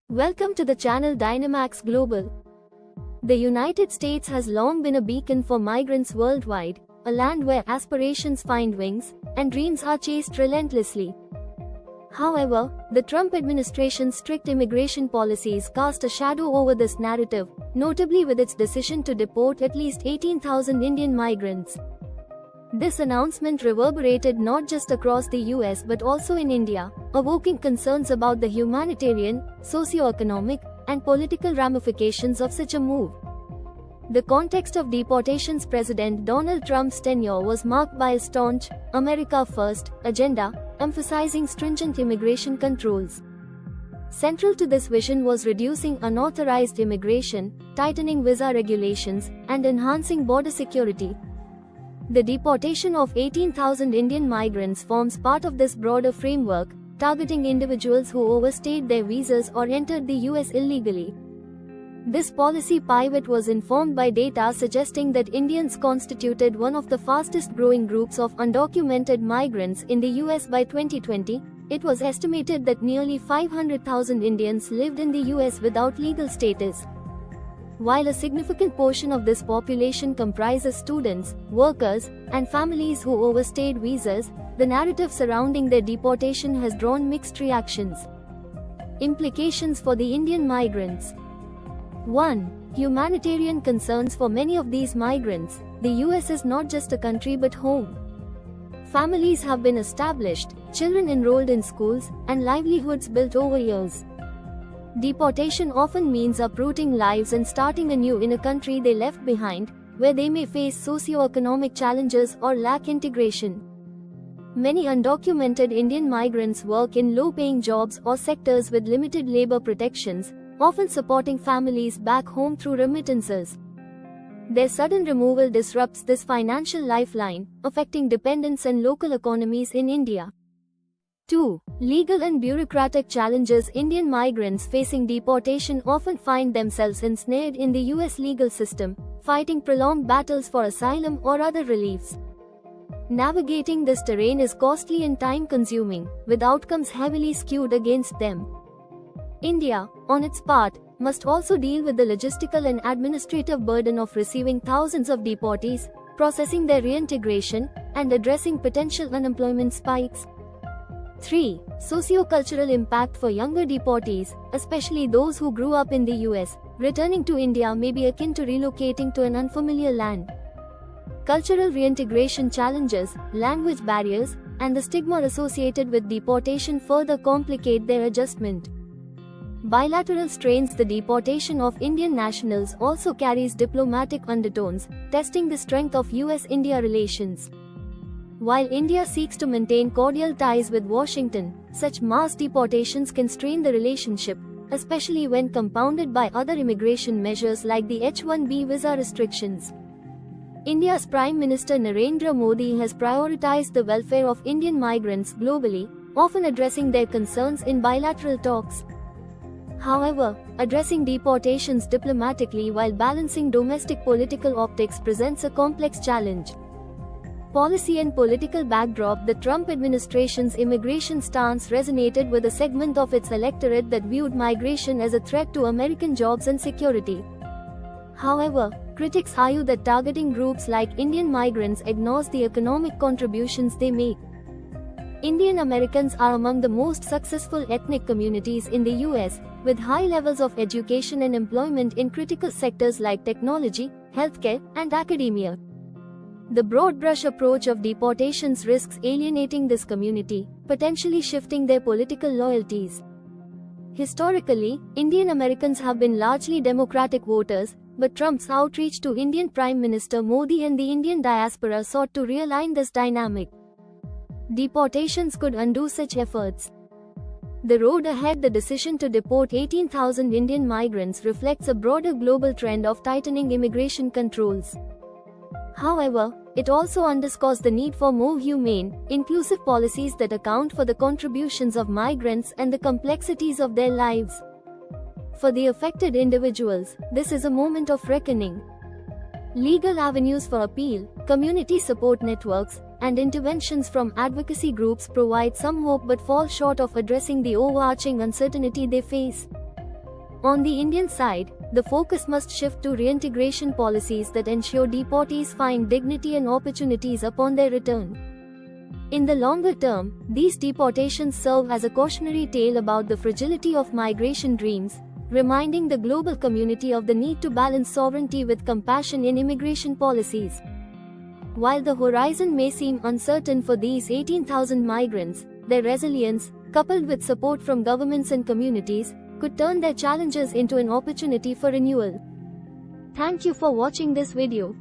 Welcome to the channel Dynamax Global. The United States has long been a beacon for migrants worldwide, a land where aspirations find wings and dreams are chased relentlessly. However, the Trump administration's strict immigration policies cast a shadow over this narrative, notably with its decision to deport at least 18,000 Indian migrants. This announcement reverberated not just across the US but also in India, evoking concerns about the humanitarian, socio-economic, and political ramifications of such a move. The context of deportations. President Donald Trump's tenure was marked by a staunch, America First agenda, emphasizing stringent immigration controls. Central to this vision was reducing unauthorized immigration, tightening visa regulations, and enhancing border security. The deportation of 18,000 Indian migrants forms part of this broader framework, targeting individuals who overstayed their visas or entered the US illegally. This policy pivot was informed by data suggesting that Indians constituted one of the fastest growing groups of undocumented migrants in the US by 2020. It was estimated that nearly 500,000 Indians lived in the US without legal status. While a significant portion of this population comprises students, workers, and families who overstayed visas, the narrative surrounding their deportation has drawn mixed reactions. Implications for the Indian migrants. 1. Humanitarian concerns. For many of these migrants, the US is not just a country but home. Families have been established, children enrolled in schools, and livelihoods built over years. Deportation often means uprooting lives and starting anew in a country they left behind, where they may face socio-economic challenges or lack integration. Many undocumented Indian migrants work in low-paying jobs or sectors with limited labor protections, often supporting families back home through remittances. Their sudden removal disrupts this financial lifeline, affecting dependents and local economies in India. 2. Legal and bureaucratic challenges. Indian migrants facing deportation often find themselves ensnared in the US legal system, fighting prolonged battles for asylum or other reliefs. Navigating this terrain is costly and time-consuming, with outcomes heavily skewed against them. India, on its part, must also deal with the logistical and administrative burden of receiving thousands of deportees, processing their reintegration, and addressing potential unemployment spikes. 3. Socio-cultural impact. For younger deportees, especially those who grew up in the US, returning to India may be akin to relocating to an unfamiliar land. Cultural reintegration challenges, language barriers, and the stigma associated with deportation further complicate their adjustment. Bilateral strains. The deportation of Indian nationals also carries diplomatic undertones, testing the strength of US-India relations. While India seeks to maintain cordial ties with Washington, such mass deportations can strain the relationship, especially when compounded by other immigration measures like the H-1B visa restrictions. India's Prime Minister Narendra Modi has prioritized the welfare of Indian migrants globally, often addressing their concerns in bilateral talks. However, addressing deportations diplomatically while balancing domestic political optics presents a complex challenge. Policy and political backdrop. The Trump administration's immigration stance resonated with a segment of its electorate that viewed migration as a threat to American jobs and security. However, critics argue that targeting groups like Indian migrants ignores the economic contributions they make. Indian Americans are among the most successful ethnic communities in the US, with high levels of education and employment in critical sectors like technology, healthcare, and academia. The broad-brush approach of deportations risks alienating this community, potentially shifting their political loyalties. Historically, Indian Americans have been largely Democratic voters, but Trump's outreach to Indian Prime Minister Modi and the Indian diaspora sought to realign this dynamic. Deportations could undo such efforts. The road ahead. The decision to deport 18,000 Indian migrants reflects a broader global trend of tightening immigration controls. However, it also underscores the need for more humane, inclusive policies that account for the contributions of migrants and the complexities of their lives. For the affected individuals, this is a moment of reckoning. Legal avenues for appeal, community support networks, and interventions from advocacy groups provide some hope but fall short of addressing the overarching uncertainty they face. On the Indian side, the focus must shift to reintegration policies that ensure deportees find dignity and opportunities upon their return. In the longer term, these deportations serve as a cautionary tale about the fragility of migration dreams, reminding the global community of the need to balance sovereignty with compassion in immigration policies. While the horizon may seem uncertain for these 18,000 migrants, their resilience, coupled with support from governments and communities, could turn their challenges into an opportunity for renewal. Thank you for watching this video.